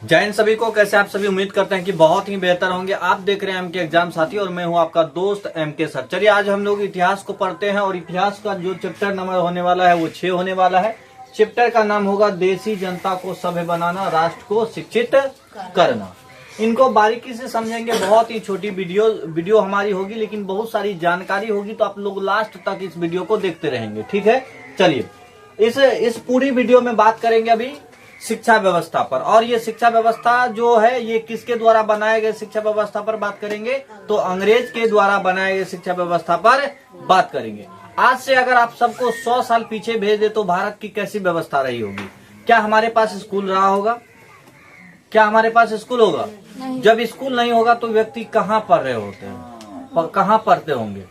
जय हिंद सभी को। कैसे आप सभी? उम्मीद करते हैं कि बहुत ही बेहतर होंगे। आप देख रहे हैं एमके एग्जाम साथी और मैं हूं आपका दोस्त एमके सर। चलिए आज हम लोग इतिहास को पढ़ते हैं और इतिहास का जो चैप्टर नंबर होने वाला है वो 6 होने वाला है। चैप्टर का नाम होगा देशी जनता को सभ्य बनाना, राष्ट्र को शिक्षित करना। इनको बारीकी से समझेंगे। बहुत ही छोटी वीडियो हमारी होगी, लेकिन बहुत सारी जानकारी होगी, तो आप लोग लास्ट तक इस वीडियो को देखते रहेंगे। ठीक है, चलिए इस पूरी वीडियो में बात करेंगे अभी शिक्षा व्यवस्था पर। और ये शिक्षा व्यवस्था जो है ये किसके द्वारा बनाए गए शिक्षा व्यवस्था पर बात करेंगे, तो अंग्रेज के द्वारा बनाए गए शिक्षा व्यवस्था पर बात करेंगे। आज से अगर आप सबको 100 साल पीछे भेज दे तो भारत की कैसी व्यवस्था रही होगी? क्या हमारे पास स्कूल रहा होगा? क्या हमारे पास स्कूल होगा? जब स्कूल नहीं होगा तो व्यक्ति कहाँ पढ़ रहे होते हैं, कहाँ पढ़ते होंगे?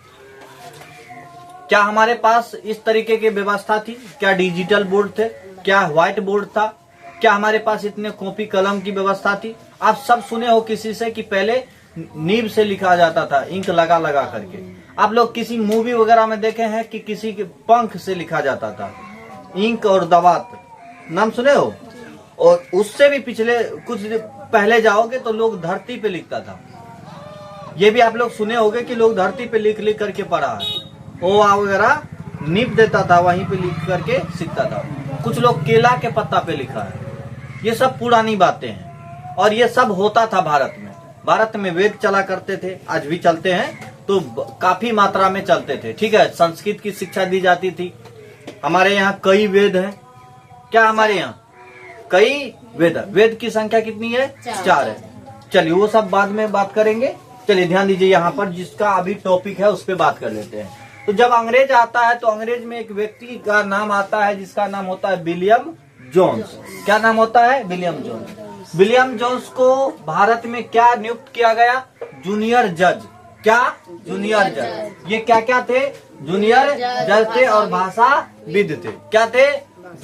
क्या हमारे पास इस तरीके की व्यवस्था थी? क्या डिजिटल बोर्ड थे? क्या व्हाइट बोर्ड था? क्या हमारे पास इतने कॉपी कलम की व्यवस्था थी? आप सब सुने हो किसी से कि पहले नीब से लिखा जाता था, इंक लगा लगा करके। आप लोग किसी मूवी वगैरह में देखे हैं कि किसी के पंख से लिखा जाता था, इंक और दवात, नाम सुने हो? और उससे भी पिछले कुछ पहले जाओगे तो लोग धरती पे लिखता था। ये भी आप लोग सुने होंगे कि लोग धरती पे लिख लिख करके पढ़ा है। ओ वगैरह नीब देता था, वहीं पे लिख करके सीखता था। कुछ लोग केला के पत्ता पे लिखा है। ये सब पुरानी बातें हैं और ये सब होता था भारत में। भारत में वेद चला करते थे, आज भी चलते हैं, तो काफी मात्रा में चलते थे। ठीक है, संस्कृत की शिक्षा दी जाती थी। हमारे यहाँ कई वेद हैं। क्या हमारे यहाँ कई वेद? वेद की संख्या कितनी है? 4 है। चलिए वो सब बाद में बात करेंगे। चलिए ध्यान दीजिए, यहाँ पर जिसका अभी टॉपिक है उस पर बात कर लेते हैं। तो जब अंग्रेज आता है तो अंग्रेज में एक व्यक्ति का नाम आता है जिसका नाम होता है विलियम जोन्स। क्या नाम होता है? William Jones. विलियम जोन्स को भारत में क्या नियुक्त किया गया? जूनियर जज। क्या? जूनियर जज। ये क्या क्या थे? जूनियर जज थे और भाषाविद थे। क्या थे?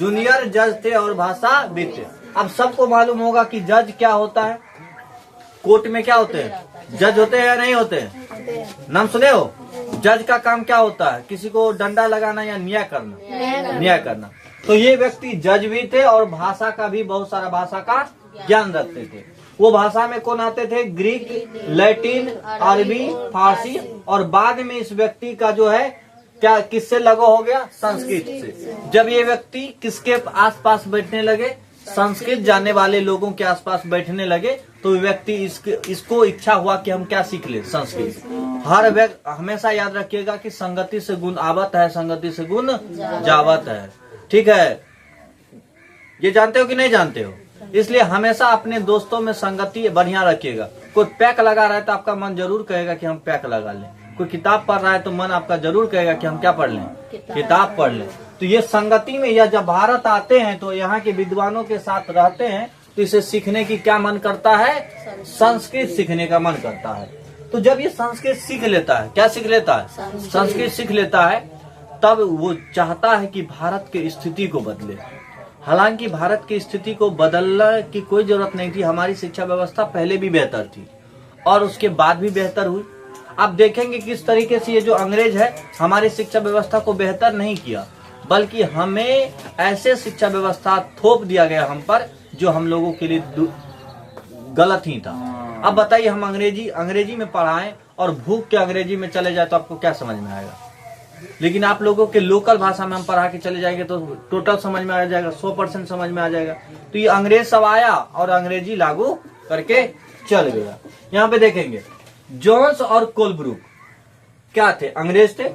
जूनियर जज थे और भाषाविद थे। अब सबको मालूम होगा कि जज क्या होता है। कोर्ट में क्या होते हैं? जज होते हैं या नहीं होते हैं? नाम सुने हो? जज का काम क्या होता है? किसी को डंडा लगाना या न्याय करना? न्याय करना। तो ये व्यक्ति जज भी थे और भाषा का भी बहुत सारा भाषा का ज्ञान रखते थे। वो भाषा में कौन आते थे? ग्रीक, लैटिन, अरबी, फारसी। और बाद में इस व्यक्ति का जो है क्या किससे लगा हो गया? संस्कृत से। जब ये व्यक्ति किसके आसपास बैठने लगे? संस्कृत जानने वाले लोगों के आसपास बैठने लगे, तो व्यक्ति इसको इच्छा हुआ कि हम क्या सीख ले? संस्कृत। हर व्यक्ति हमेशा याद रखिएगा कि संगति से गुण आवत है, संगति से गुण जावत है। ठीक है, ये जानते हो कि नहीं जानते हो? इसलिए हमेशा अपने दोस्तों में संगति बढ़िया रखिएगा। कोई पैक लगा रहा है तो आपका मन जरूर कहेगा कि हम पैक लगा लें। कोई किताब पढ़ रहा है तो मन आपका जरूर कहेगा कि हम क्या पढ़ लें? किताब पढ़ लें। तो ये संगति में, या जब भारत आते हैं तो यहाँ के विद्वानों के साथ रहते हैं तो इसे सीखने की क्या मन करता है? संस्कृत सीखने का मन करता है। तो जब ये संस्कृत सीख लेता है, क्या सीख लेता है? संस्कृत सीख लेता है, तब वो चाहता है कि भारत की स्थिति को बदले। हालांकि भारत की स्थिति को बदलने की कोई जरूरत नहीं थी। हमारी शिक्षा व्यवस्था पहले भी बेहतर थी और उसके बाद भी बेहतर हुई। आप देखेंगे किस तरीके से ये जो अंग्रेज है हमारी शिक्षा व्यवस्था को बेहतर नहीं किया, बल्कि हमें ऐसे शिक्षा व्यवस्था थोप दिया गया हम पर जो हम लोगों के लिए गलत ही था। अब बताइए, हम अंग्रेजी में पढ़ाएं और भूख के अंग्रेजी में चले जाए तो आपको क्या समझ में आएगा? लेकिन आप लोगों के लोकल भाषा में हम पढ़ा के चले जाएंगे तो टोटल समझ में आ जाएगा, 100% समझ में आ जाएगा। तो ये अंग्रेज सब आया और अंग्रेजी लागू करके चल गया। यहाँ पे देखेंगे जोन्स और कोलब्रुक क्या थे? अंग्रेज थे।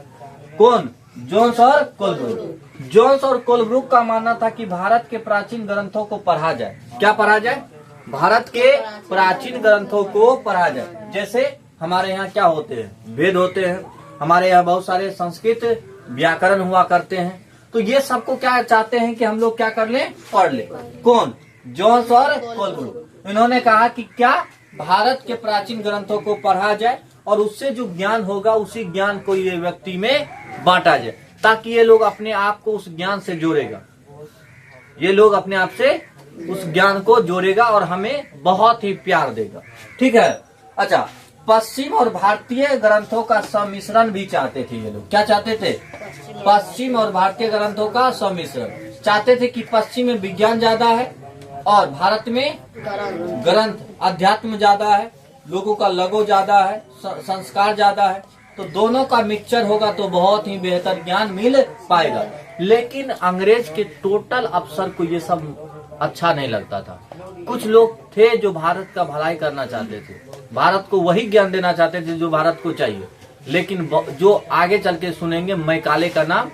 कौन? जोन्स और कोलब्रुक। जोन्स और कोलब्रुक का मानना था कि भारत के प्राचीन ग्रंथों को पढ़ा जाए। क्या पढ़ा जाए? भारत के प्राचीन ग्रंथों को पढ़ा जाए। जैसे हमारे यहाँ क्या होते हैं? वेद होते हैं। हमारे यहाँ बहुत सारे संस्कृत व्याकरण हुआ करते हैं। तो ये सबको क्या चाहते हैं कि हम लोग क्या कर लें? पढ़ लें। कौन? जोन्स और कोलब्रुक। इन्होंने कहा कि क्या भारत के प्राचीन ग्रंथों को पढ़ा जाए और उससे जो ज्ञान होगा उसी ज्ञान को ये व्यक्ति में बांटा जाए, ताकि ये लोग अपने आप को उस ज्ञान से जोड़ेगा। ये लोग अपने आप से उस ज्ञान को जोड़ेगा और हमें बहुत ही प्यार देगा। ठीक है। अच्छा, पश्चिम और भारतीय ग्रंथों का सम्मिश्रण भी चाहते थे ये लोग। क्या चाहते थे? पश्चिम और भारतीय ग्रंथों का सम्मिश्रण चाहते थे कि पश्चिम में विज्ञान ज्यादा है और भारत में ग्रंथ, अध्यात्म ज्यादा है, लोगों का लगो ज्यादा है, संस्कार ज्यादा है, तो दोनों का मिक्सचर होगा तो बहुत ही बेहतर ज्ञान मिल पाएगा। लेकिन अंग्रेज के टोटल अफसर को ये सब अच्छा नहीं लगता था। कुछ लोग थे जो भारत का भलाई करना चाहते थे, भारत को वही ज्ञान देना चाहते थे जो भारत को चाहिए। लेकिन जो आगे चल के सुनेंगे, मैकाले का नाम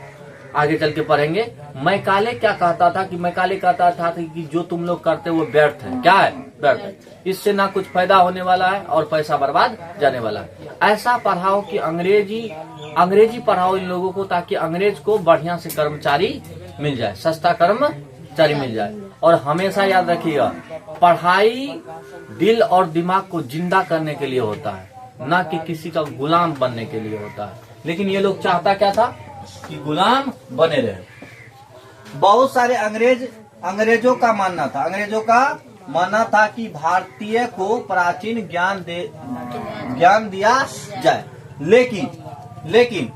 आगे चल के पढ़ेंगे। मैकाले क्या कहता था कि मैकाले कहता था कि जो तुम लोग करते हो वो व्यर्थ है। क्या है? व्यर्थ। इससे ना कुछ फायदा होने वाला है और पैसा बर्बाद जाने वाला है। ऐसा पढ़ाओ कि अंग्रेजी पढ़ाओ इन लोगों को, ताकि अंग्रेज को बढ़िया से कर्मचारी मिल जाए, सस्ता कर्मचारी मिल जाए। और हमेशा याद रखिएगा, पढ़ाई दिल और दिमाग को जिंदा करने के लिए होता है, ना कि किसी का गुलाम बनने के लिए होता है। लेकिन ये लोग चाहता क्या था कि गुलाम बने रहे। बहुत सारे अंग्रेजों का मानना था कि भारतीय को प्राचीन ज्ञान दिया जाए, लेकिन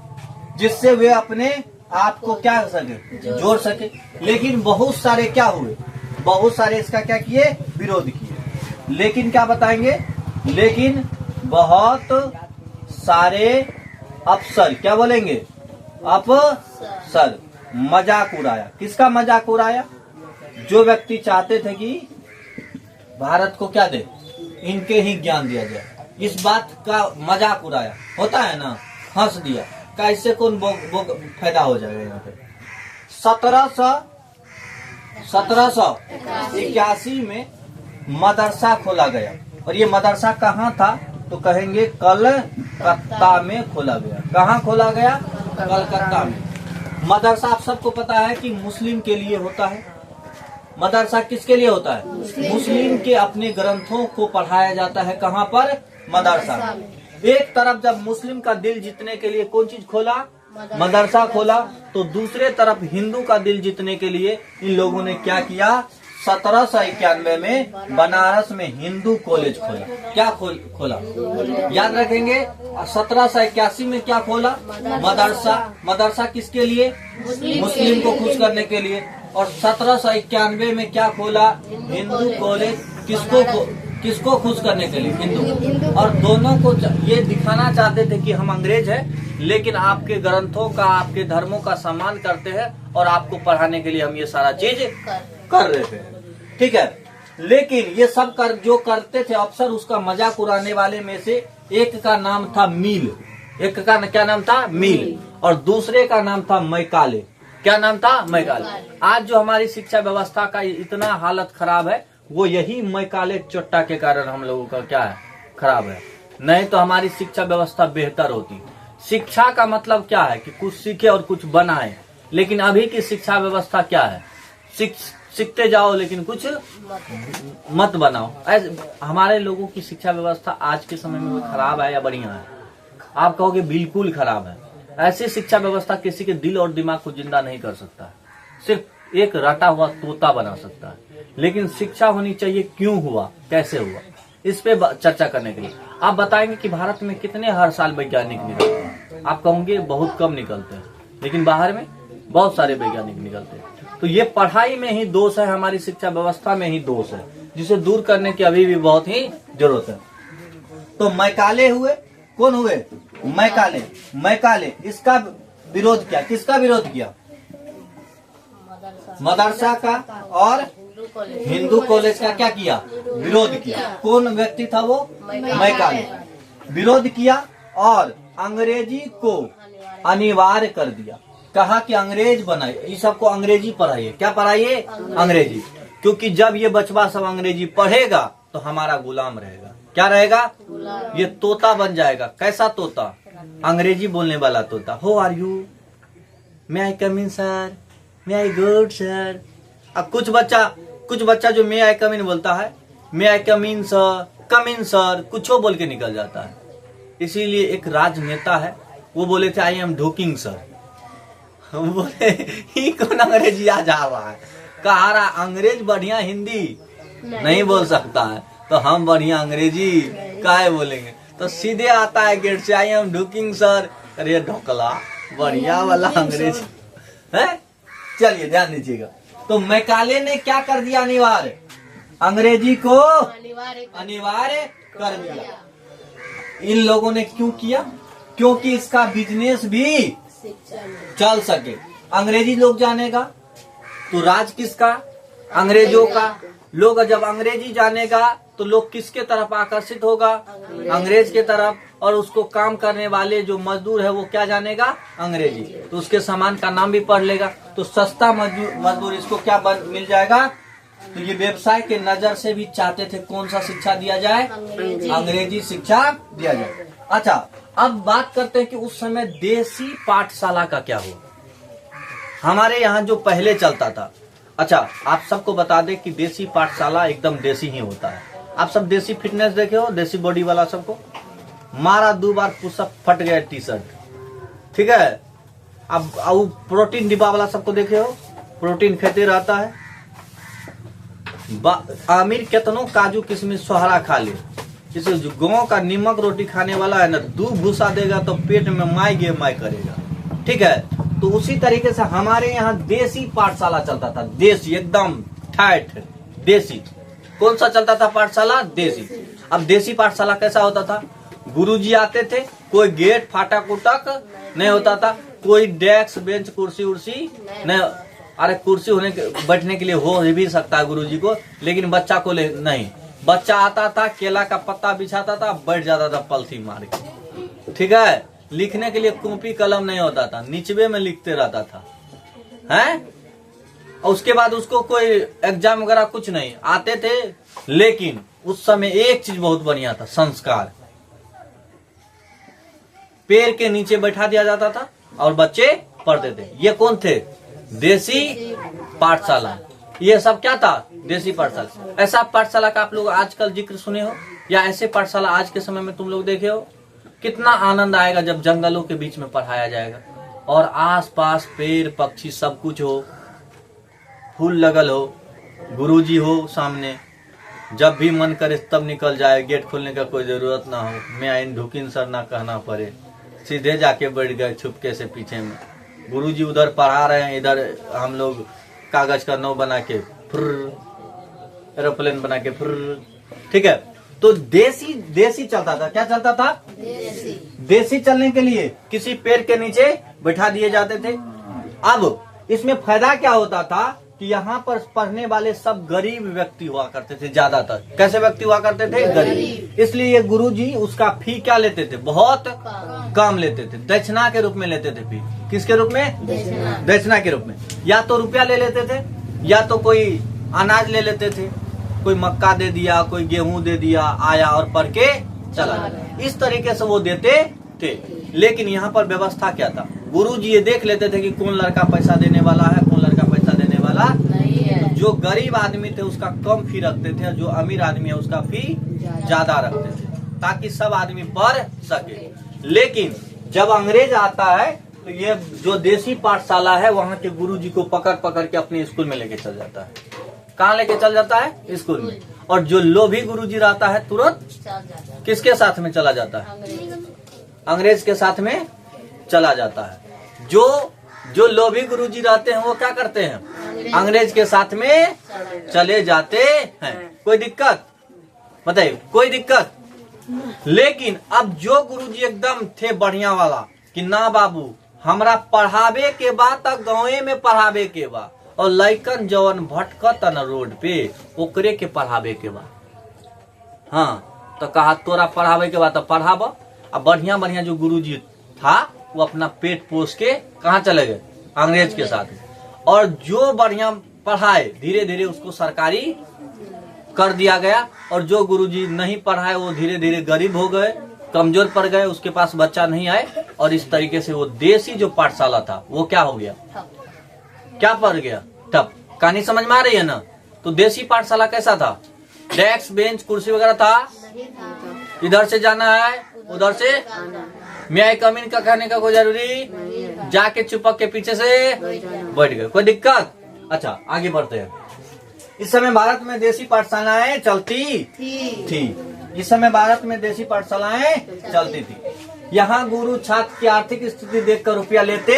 जिससे वे अपने आप को क्या कर सके, जोड़ सके। लेकिन बहुत सारे क्या हुए, बहुत सारे इसका क्या किए, विरोध किए। लेकिन क्या बताएंगे, लेकिन बहुत सारे अफसर क्या बोलेंगे, अफसर मजाक उड़ाया। किसका मजाक उड़ाया? जो व्यक्ति चाहते थे कि भारत को क्या दे, इनके ही ज्ञान दिया जाए, इस बात का मजाक उड़ाया। होता है ना, हंस दिया, कैसे कौन फायदा हो जाएगा। यहाँ पे 1781 में मदरसा खोला गया। और ये मदरसा कहाँ था तो कहेंगे कलकत्ता में खोला गया। कहाँ खोला गया? कलकत्ता में। मदरसा आप सबको पता है कि मुस्लिम के लिए होता है। मदरसा किसके लिए होता है? मुस्लिम के अपने ग्रंथों को पढ़ाया जाता है। कहाँ पर? मदरसा। एक तरफ जब मुस्लिम का दिल जीतने के लिए कौन चीज खोला? मदरसा खोला, तो दूसरे तरफ हिंदू का दिल जीतने के लिए इन लोगों ने क्या किया? 1791 में बनारस में हिंदू कॉलेज खोला। क्या खोला? याद रखेंगे। 1781 में क्या खोला? मदरसा। मदरसा किसके लिए? मुस्लिम को खुश करने के लिए। और 1791 में क्या खोला? हिंदू कॉलेज। किसको खुश करने के लिए? हिंदू। और दोनों को ये दिखाना चाहते थे कि हम अंग्रेज हैं, लेकिन आपके ग्रंथों का, आपके धर्मों का सम्मान करते हैं और आपको पढ़ाने के लिए हम ये सारा चीज कर रहे थे। ठीक है। लेकिन ये सब जो करते थे अफसर, उसका मजाक उड़ाने वाले में से एक का नाम था मील। एक का क्या नाम था? मील। और दूसरे का नाम था मैकाले। क्या नाम था? मैकाले। आज जो हमारी शिक्षा व्यवस्था का इतना हालत खराब है, वो यही मैकाले चोट्टा के कारण हम लोगों का क्या है? खराब है। नहीं तो हमारी शिक्षा व्यवस्था बेहतर होती। शिक्षा का मतलब क्या है कि कुछ सीखे और कुछ बनाए। लेकिन अभी की शिक्षा व्यवस्था क्या है? सीखते जाओ लेकिन कुछ मत बनाओ। ऐसे हमारे लोगों की शिक्षा व्यवस्था आज के समय में खराब है या बढ़िया है? आप कहोगे बिल्कुल खराब है। ऐसी शिक्षा व्यवस्था किसी के दिल और दिमाग को जिंदा नहीं कर सकता, सिर्फ एक रटा हुआ तोता बना सकता है। लेकिन शिक्षा होनी चाहिए। क्यों हुआ, कैसे हुआ, इस पे चर्चा करने के लिए आप बताएंगे कि भारत में कितने हर साल वैज्ञानिक निकलते हैं? आप कहोगे बहुत कम निकलते हैं, लेकिन बाहर में बहुत सारे वैज्ञानिक निकलते हैं। तो ये पढ़ाई में ही दोष है, हमारी शिक्षा व्यवस्था में ही दोष है, जिसे दूर करने की अभी भी बहुत ही जरूरत है। तो मैकाले हुए, कौन हुए? मैकाले। इसका विरोध किया। किसका विरोध किया? मदरसा का और हिंदू कॉलेज का क्या किया? विरोध किया। कौन व्यक्ति था वो? मैकाले। विरोध किया और अंग्रेजी को अनिवार्य कर दिया। कहा कि अंग्रेज बनाइए, ये सबको अंग्रेजी पढ़ाइए। क्या पढ़ाइए? अंग्रेजी। क्योंकि जब ये बचवा सब अंग्रेजी पढ़ेगा तो हमारा गुलाम रहेगा। क्या रहेगा? ये तोता बन जाएगा। कैसा तोता? अंग्रेजी बोलने वाला तोता। Who are you, may I come in sir, may I good sir. अब कुछ बच्चा जो मे आई कम इन बोलता है, मे आई कम इन सर, कुछ बोल के निकल जाता है। इसीलिए एक राजनेता है, वो बोले थे आई एम ढोकिंग सर। हम बोले ही कौन अंग्रेजी आ जा रहा है? कहा रहा अंग्रेज बढ़िया हिंदी नहीं बोल सकता है, तो हम बढ़िया अंग्रेजी काहे बोलेंगे? तो सीधे आता है गेट से, आई एम ढोकिंग सर। अरे ढोकला बढ़िया वाला अंग्रेजी है। चलिए ध्यान दीजिएगा। तो मैकाले ने क्या कर दिया? अनिवार्य। अंग्रेजी को अनिवार्य कर दिया। इन लोगों ने क्यों किया? क्योंकि इसका बिजनेस भी चल सके। अंग्रेजी लोग जानेगा तो राज किसका? अंग्रेजों का। लोग जब अंग्रेजी जानेगा तो लोग किसके तरफ आकर्षित होगा? अंग्रेज के तरफ। और उसको काम करने वाले जो मजदूर है वो क्या जानेगा? अंग्रेजी। तो उसके सामान का नाम भी पढ़ लेगा। तो सस्ता मजदूर इसको क्या मिल जाएगा? तो ये व्यवसाय के नजर से भी चाहते थे कौन सा शिक्षा दिया जाए? अंग्रेजी शिक्षा दिया जाए। अच्छा, अब बात करते हैं कि उस समय देसी पाठशाला का क्या हुआ। हमारे यहाँ जो पहले चलता था, अच्छा आप सबको बता दें कि देसी पाठशाला एकदम देसी ही होता है। आप सब देसी फिटनेस देखे हो, देसी बॉडी वाला सबको मारा 2 बार पुशअप फट गया टी शर्ट, ठीक है। अब प्रोटीन डिब्बा वाला सबको देखे हो, प्रोटीन खेते रहता है। आमिर केतनो काजू किशमिश सोहरा खा ले, इसे गाँव का नीमक रोटी खाने वाला है ना, 2 भूसा देगा तो पेट में माई करेगा, ठीक है। तो उसी तरीके से हमारे यहाँ देसी पाठशाला चलता था, देसी एकदम ठैठ देसी। कौन सा चलता था पाठशाला? देसी। अब देसी पाठशाला कैसा होता था? गुरुजी आते थे, कोई गेट फाटक उटक नहीं होता था, कोई डेस्क बेंच कुर्सी उर्सी नहीं। अरे कुर्सी होने के बैठने के लिए हो भी सकता है गुरुजी को, लेकिन बच्चा को नहीं। बच्चा आता था, केला का पत्ता बिछाता था, बैठ जाता था पलथी मार के, ठीक है। लिखने के लिए कॉपी कलम नहीं होता था, निचवे में लिखते रहता था, हैं। और उसके बाद उसको कोई एग्जाम वगैरह कुछ नहीं आते थे। लेकिन उस समय एक चीज बहुत बढ़िया था, संस्कार। पेड़ के नीचे बैठा दिया जाता था और बच्चे पढ़ते थे। ये कौन थे? देसी पाठशाला। ये सब क्या था? देसी पाठशाला। ऐसा पाठशाला का आप लोग आजकल जिक्र सुने हो, या ऐसे पाठशाला आज के समय में तुम लोग देखे हो? कितना आनंद आएगा जब जंगलों के बीच में पढ़ाया जाएगा और आसपास पेड़ पक्षी सब कुछ हो, फूल लगल हो, गुरुजी हो सामने, जब भी मन करे तब निकल जाए, गेट खोलने का कोई जरूरत ना हो, मैं आइन ढुकिन सर ना कहना पड़े, सीधे जाके बैठ गए छुपके से पीछे में। गुरुजी उधर पढ़ा रहे हैं, इधर हम लोग कागज का नाव बना के एरोप्लेन बना के, ठीक है। तो देसी चलता था। क्या चलता था? देसी चलने के लिए किसी पेड़ के नीचे बैठा दिए जाते थे। अब इसमें फायदा क्या होता था कि यहाँ पर पढ़ने वाले सब गरीब व्यक्ति हुआ करते थे ज्यादातर। कैसे व्यक्ति हुआ करते थे? गरीब। इसलिए ये गुरुजी उसका फी क्या लेते थे? बहुत कम लेते थे, दक्षिणा के रूप में लेते थे। फी किसके रूप में? दक्षिणा के रूप में। या तो रुपया ले लेते थे, या तो कोई अनाज ले लेते थे, कोई मक्का दे दिया, कोई गेहूं दे दिया, आया और पढ़ के चला गया। इस तरीके से वो देते थे। लेकिन यहाँ पर व्यवस्था क्या था? गुरुजी ये देख लेते थे कि कौन लड़का पैसा देने वाला है, कौन लड़का पैसा देने वाला नहीं है। जो गरीब आदमी थे उसका कम फी रखते थे, जो अमीर आदमी है उसका फी ज्यादा रखते थे, ताकि सब आदमी पढ़ सके। लेकिन जब अंग्रेज आता है तो ये जो देसी पाठशाला है वहाँ के गुरुजी को पकड़ पकड़ के अपने स्कूल में लेके चल जाता है। कहाँ लेके चल जाता है? स्कूल में। और जो लोभी गुरुजी रहता है तुरंत किसके साथ में चला जाता है? अंग्रेज के साथ में चला जाता है। जो लोभी गुरुजी रहते हैं वो क्या करते हैं? अंग्रेज के साथ में चले जाते हैं। कोई दिक्कत? बताइए, कोई दिक्कत? लेकिन अब जो गुरुजी एकदम थे बढ़िया वाला कि ना बाबू हमरा पढ़ावे के बाद तक गाँव में पढ़ावे के बाद, और लइकन जवन भटकत न रोड पे ओकरे के पढ़ावे के बाद। हाँ, तो कहा तोरा पढ़ावे के बाद तो पढ़ाब। अब बढ़िया बढ़िया जो गुरुजी था वो अपना पेट पोस के कहाँ चले गए? अंग्रेज के साथ। और जो बढ़िया पढ़ाए धीरे धीरे उसको सरकारी कर दिया गया, और जो गुरुजी नहीं पढ़ाए वो धीरे धीरे गरीब हो गए, कमजोर पड़ गए, उसके पास बच्चा नहीं आए। और इस तरीके से वो देसी जो पाठशाला था वो क्या हो गया? क्या पड़ गया? ठप। कहानी समझ में आ रही है ना? तो देसी पाठशाला कैसा था? डेस्क बेंच कुर्सी वगैरह था? इधर से जाना है, उधर से मैं आई कमीन का कहने का कोई जरूरी, जाके चुपक के पीछे से बैठ गए। कोई दिक्कत? अच्छा, आगे बढ़ते हैं। इस समय भारत में देसी पाठशालाएं चलती थी। इस समय भारत में देसी पाठशालाएं चलती थी। यहाँ गुरु छात्र की आर्थिक स्थिति देखकर रुपया लेते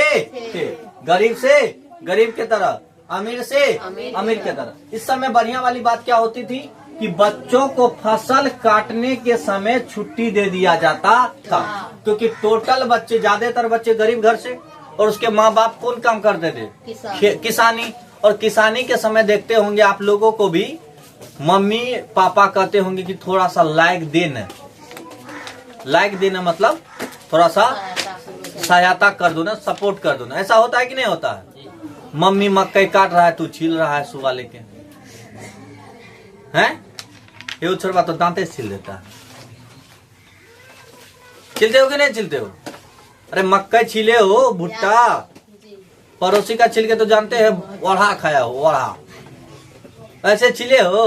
थे, गरीब से गरीब के तरह, अमीर से अमीर के तरफ। इस समय बढ़िया वाली बात क्या होती थी कि बच्चों को फसल काटने के समय छुट्टी दे दिया जाता था, क्योंकि टोटल बच्चे, ज्यादातर बच्चे गरीब घर से, और उसके माँ बाप कौन काम करते थे? किसानी। और किसानी के समय देखते होंगे आप लोगों को भी मम्मी पापा कहते होंगे कि थोड़ा सा लाइक देना, लाइक देना मतलब थोड़ा सा सहायता कर दो ना, सपोर्ट कर दो ना। ऐसा होता है कि नहीं होता है? मम्मी मकई काट रहा है, तू छील रहा है सुबह लेके, हैं? ये छोड़वा तो दांते से छील देता है। छिलते हो कि नहीं छिलते हो? अरे मक्का छीले हो, भुट्टा, पड़ोसी का छिल के तो जानते हैं, ओढ़ा खाया हो, ओढ़ा ऐसे छिले हो।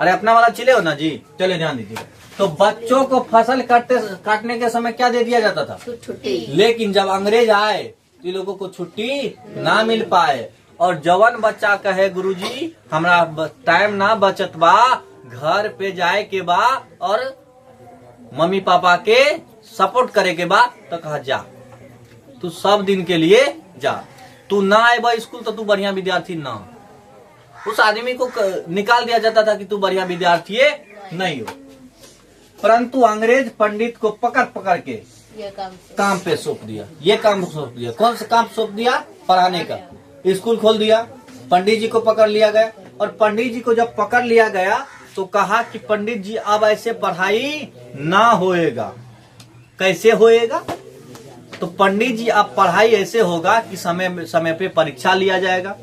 अरे अपना वाला छिले हो ना जी, चले ध्यान दीजिए। तो बच्चों को फसल काटने के समय क्या दे दिया जाता था? छुट्टी। लेकिन जब अंग्रेज आए तो ये लोगों को छुट्टी ना मिल पाए, और जवान बच्चा कहे गुरुजी हमरा टाइम ना बचत बा, घर पे जाए के बा और मम्मी पापा के सपोर्ट करे के बा, तो कहा जा तू सब दिन के लिए जा, तू ना आए स्कूल तो तू बढ़िया विद्यार्थी ना। उस आदमी को निकाल दिया जाता था कि तू बढ़िया विद्यार्थी नहीं हो। परंतु अंग्रेज पंडित को पकड़ पकड़ के काम पे सौंप दिया, ये काम सौंप दिया। कौन सा काम सौंप दिया? पढ़ाने का। स्कूल खोल दिया, पंडित जी को पकड़ लिया गया, और पंडित जी को जब पकड़ लिया गया तो कहा कि पंडित जी अब ऐसे पढ़ाई ना होएगा। कैसे होएगा? तो पंडित जी अब पढ़ाई ऐसे होगा कि समय पे परीक्षा लिया जाएगा,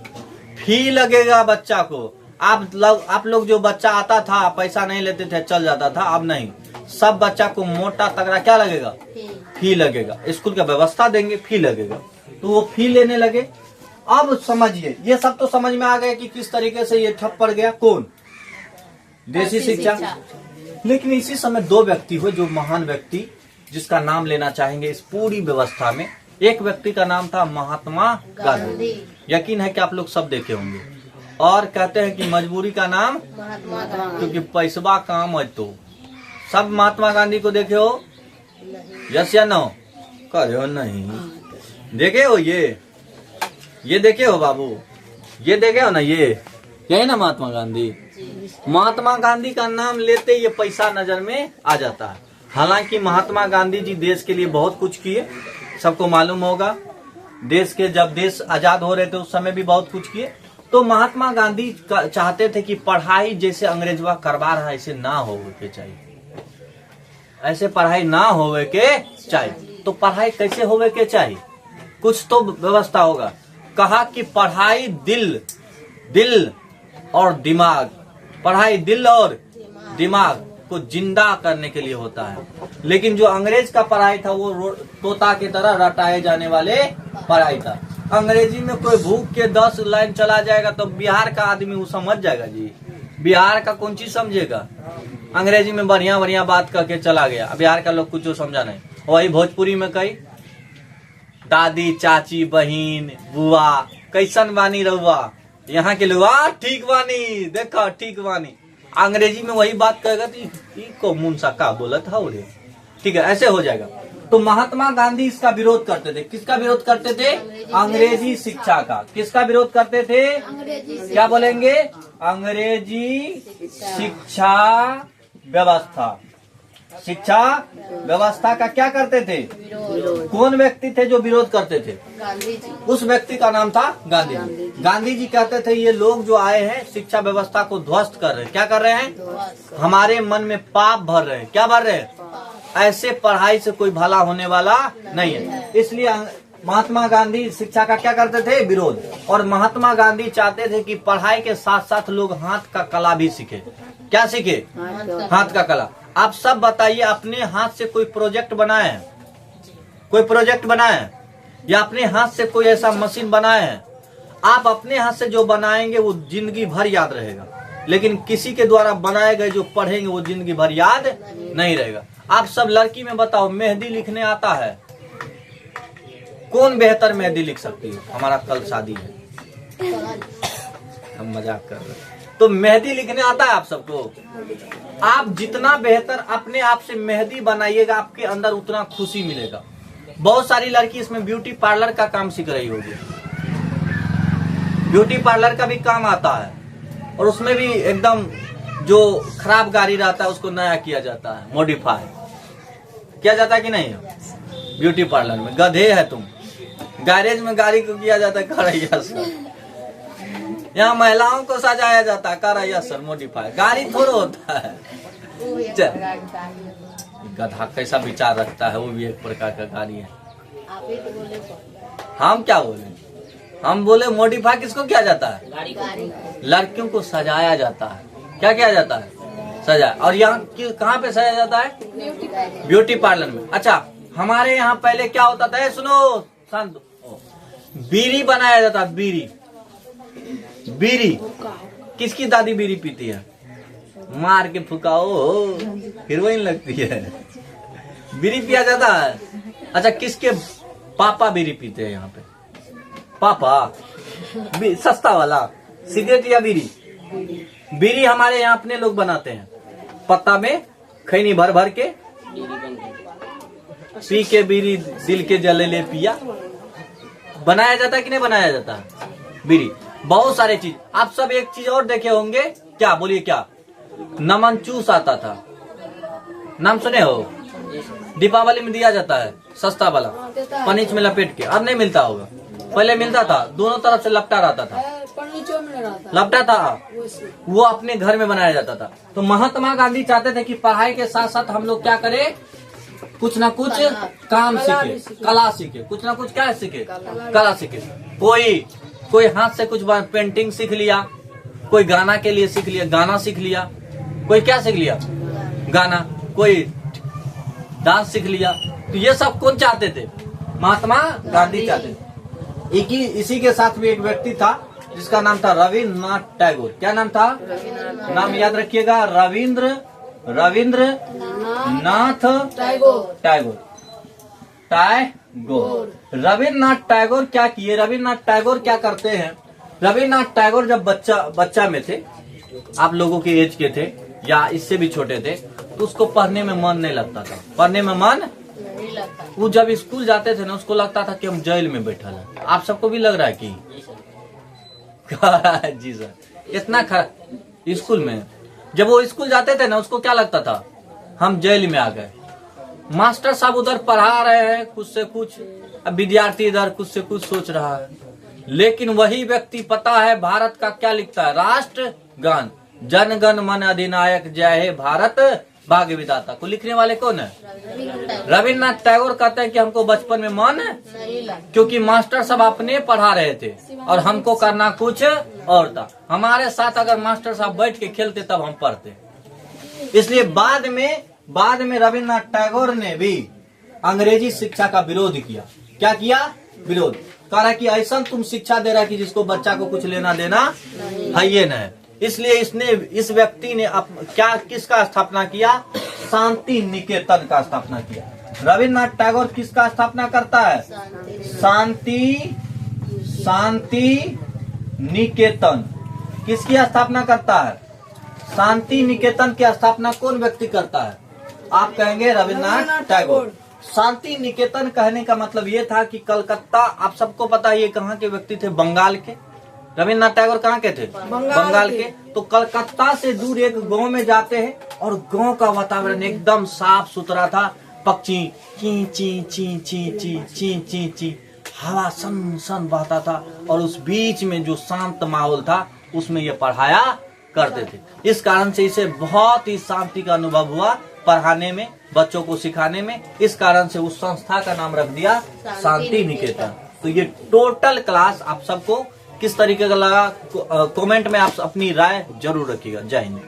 फी लगेगा बच्चा को। आप लोग जो बच्चा आता था पैसा नहीं लेते थे, चल जाता था, अब नहीं, सब बच्चा को मोटा तगड़ा क्या लगेगा? फी लगेगा। स्कूल का व्यवस्था देंगे, फी लगेगा, तो वो फी लेने लगे। अब समझिए, ये सब तो समझ में आ गया कि किस तरीके से ये ठप पड़ गया। कौन? देसी शिक्षा। लेकिन इसी समय दो व्यक्ति हुए जो महान व्यक्ति, जिसका नाम लेना चाहेंगे इस पूरी व्यवस्था में। एक व्यक्ति का नाम था महात्मा गांधी। यकीन है कि आप लोग सब देखे होंगे। और कहते हैं कि मजबूरी का नाम, क्योंकि पैसवा काम है। तो सब महात्मा गांधी को देखे हो? यस या नो? करे हो? नहीं देखे हो? ये देखे हो बाबू? ये देखे हो ना? ये यही ना महात्मा गांधी। महात्मा गांधी का नाम लेते ये पैसा नजर में आ जाता है। हालांकि महात्मा गांधी जी देश के लिए बहुत कुछ किए, सबको मालूम होगा। देश के जब देश आजाद हो रहे थे उस समय भी बहुत कुछ किए। तो महात्मा गांधी चाहते थे कि पढ़ाई जैसे अंग्रेजवा करवा रहा है ऐसे ना होवे के चाहिए, ऐसे पढ़ाई ना होवे के चाहिए। तो पढ़ाई कैसे होवे के चाहिए? कुछ तो व्यवस्था होगा। कहा कि पढ़ाई दिल और दिमाग, पढ़ाई दिल और दिमाग को जिंदा करने के लिए होता है। लेकिन जो अंग्रेज का पढ़ाई था वो तोता की तरह रटाए जाने वाले पढ़ाई था। अंग्रेजी में कोई भूख के 10 लाइन चला जाएगा तो बिहार का आदमी वो समझ जाएगा जी। बिहार का कौन चीज समझेगा? अंग्रेजी में बढ़िया बढ़िया बात करके चला गया, बिहार का लोग कुछ समझा नहीं। वही भोजपुरी में कई दादी चाची बहिन बुआ कैसन बानी रहुआ, यहाँ के लोग ठीक बानी, देखो ठीक बानी। अंग्रेजी में वही बात कहेगा तो मुंसा का बोला था रे, ठीक है, ऐसे हो जाएगा। तो महात्मा गांधी इसका विरोध करते थे। किसका विरोध करते थे? अंग्रेजी शिक्षा का। किसका विरोध करते थे? क्या बोलेंगे? अंग्रेजी शिक्षा व्यवस्था। शिक्षा व्यवस्था का क्या करते थे? कौन व्यक्ति थे जो विरोध करते थे? गांधी जी। उस व्यक्ति का नाम था गांधी जी। गांधी जी कहते थे ये लोग जो आए हैं शिक्षा व्यवस्था को ध्वस्त कर रहे हैं। क्या कर रहे हैं? हमारे मन में पाप भर रहे हैं। क्या भर रहे हैं? ऐसे पढ़ाई से कोई भला होने वाला नहीं है। इसलिए महात्मा गांधी शिक्षा का क्या करते थे? विरोध। और महात्मा गांधी चाहते थे कि पढ़ाई के साथ साथ लोग हाथ का कला भी सीखे। क्या सीखे? हाथ का कला। आप सब बताइए, अपने हाथ से कोई प्रोजेक्ट बनाए हैं? कोई प्रोजेक्ट बनाए हैं? या अपने हाथ से कोई ऐसा मशीन बनाए हैं? आप अपने हाथ से जो बनाएंगे वो जिंदगी भर याद रहेगा, लेकिन किसी के द्वारा बनाए गए जो पढ़ेंगे वो जिंदगी भर याद नहीं रहेगा। आप सब लड़की में बताओ, मेहंदी लिखने आता है? कौन बेहतर मेहंदी लिख सकती है? हमारा कल शादी है, हम मजाक कर रहे हैं। तो मेहंदी लिखने आता है आप सबको? आप जितना बेहतर अपने आप से मेहंदी बनाइएगा आपके अंदर उतना खुशी मिलेगा। बहुत सारी लड़की इसमें ब्यूटी पार्लर का काम सीख रही होगी, ब्यूटी पार्लर का भी काम आता है, और उसमें भी एकदम जो खराब गाड़ी रहता है उसको नया किया जाता है, मॉडिफाई किया जाता है कि नहीं। ब्यूटी पार्लर में गधे है तुम, गैरेज में गाड़ी को किया जाता है करैया सर, यहाँ महिलाओं को सजाया जाता है करैया सर मॉडिफाई, गाड़ी थोड़ा होता है। गधा कैसा विचार रखता है, वो भी एक प्रकार का गाड़ी है। हम क्या बोले, हम बोले मॉडिफाई किसको किया जाता है, लड़कियों को सजाया जाता है। क्या किया जाता है, सजा। और यहाँ कहाँ पे सजाया जाता है, ब्यूटी पार्लर में। अच्छा, हमारे यहाँ पहले क्या होता था, सुनो शांत, बीड़ी बनाया जाता, बीड़ी। बीड़ी किसकी दादी बीड़ी पीती है, मार के फुकाओ हीरोइन लगती है, बीड़ी पिया जाता है। अच्छा, किसके पापा बीड़ी पीते हैं यहाँ पे, पापा सस्ता वाला सिगरेट या बीड़ी। बीड़ी हमारे यहाँ अपने लोग बनाते हैं, पत्ता में खैनी भर भर के पी के बीड़ी दिल के जले ले पिया। बनाया जाता है कि नहीं बनाया जाता बीड़ी, बहुत सारे चीज। आप सब एक चीज और देखे होंगे, क्या बोलिए, क्या नमन चूस आता था, नाम सुने हो, दीपावली में दिया जाता है सस्ता वाला, पनीच में लपेट के। अब नहीं मिलता होगा, पहले मिलता था, दोनों तरफ से लपटा रहता था, लपटा था, वो अपने घर में बनाया जाता था। तो महात्मा गांधी चाहते थे कि पढ़ाई के साथ साथ हम लोग क्या करें, कुछ ना कुछ काम सीखे, कला सीखे, कुछ ना कुछ क्या सीखे, कला सीखे। कोई हाथ से कुछ पेंटिंग सीख लिया, कोई गाना के लिए सीख लिया, गाना सीख लिया, कोई क्या सीख लिया, गाना, कोई डांस सीख लिया। तो ये सब कौन चाहते थे, महात्मा गांधी चाहते थे। इसी के साथ भी एक व्यक्ति था जिसका नाम था रविन्द्रनाथ टैगोर। क्या नाम था, नाम याद रखिएगा, रविन्द्रनाथ टैगोर। रविन्द्रनाथ टैगोर क्या किए, रविन्द्रनाथ टैगोर क्या करते हैं, रविन्द्रनाथ टैगोर जब बच्चा में थे, आप लोगों के एज के थे या इससे भी छोटे थे, तो उसको पढ़ने में मन नहीं लगता था, पढ़ने में मन नहीं लगता। वो जब स्कूल जाते थे ना, उसको लगता था कि हम जेल में बैठा है। आप सबको भी लग रहा है कि जी सर, इतना खराब स्कूल में जब वो स्कूल जाते थे ना, उसको क्या लगता था, हम जेल में आ गए। मास्टर साहब उधर पढ़ा रहे हैं कुछ से कुछ, अब विद्यार्थी इधर कुछ से कुछ सोच रहा है, लेकिन वही व्यक्ति पता है भारत का क्या लिखता है, राष्ट्र गान, जन गण मन अधिनायक जय हे भारत भाग्य विधाता को लिखने वाले कौन है, रविन्द्रनाथ टैगोर। कहते हैं कि हमको बचपन में मन क्योंकि मास्टर सब अपने पढ़ा रहे थे और हमको करना कुछ और था। हमारे साथ अगर मास्टर साहब बैठ के खेलते तब हम पढ़ते। इसलिए बाद में रविन्द्रनाथ टैगोर ने भी अंग्रेजी शिक्षा का विरोध किया। क्या किया, विरोध। कह रहा कि ऐसा तुम शिक्षा दे रहा कि जिसको बच्चा को कुछ लेना देना है ये न। इसलिए इस व्यक्ति ने किसका स्थापना किया, शांति निकेतन का स्थापना किया। रविन्द्रनाथ टैगोर किसका स्थापना करता है, शांति निकेतन। किसकी स्थापना करता है, शांति निकेतन की स्थापना कौन व्यक्ति करता है, आप कहेंगे रविन्द्रनाथ टैगोर। शांति निकेतन कहने का मतलब ये था कि कलकत्ता, आप सबको पता है ये कहाँ के व्यक्ति थे, बंगाल के। रविन्द्रनाथ टैगोर कहाँ के थे, बंगाल के। तो कलकत्ता से दूर एक गांव में जाते हैं और गांव का वातावरण एकदम साफ सुथरा था, पक्षी ची ची ची ची ची ची ची ची, हवा सन सन बहता था, और उस बीच में जो शांत माहौल था उसमें ये पढ़ाया करते थे। इस कारण से इसे बहुत ही शांति का अनुभव हुआ पढ़ाने में, बच्चों को सिखाने में। इस कारण से उस संस्था का नाम रख दिया शांति निकेतन। तो ये टोटल क्लास आप सबको किस तरीके का लगा, कमेंट में आप अपनी राय जरूर रखिएगा। जय हिंद।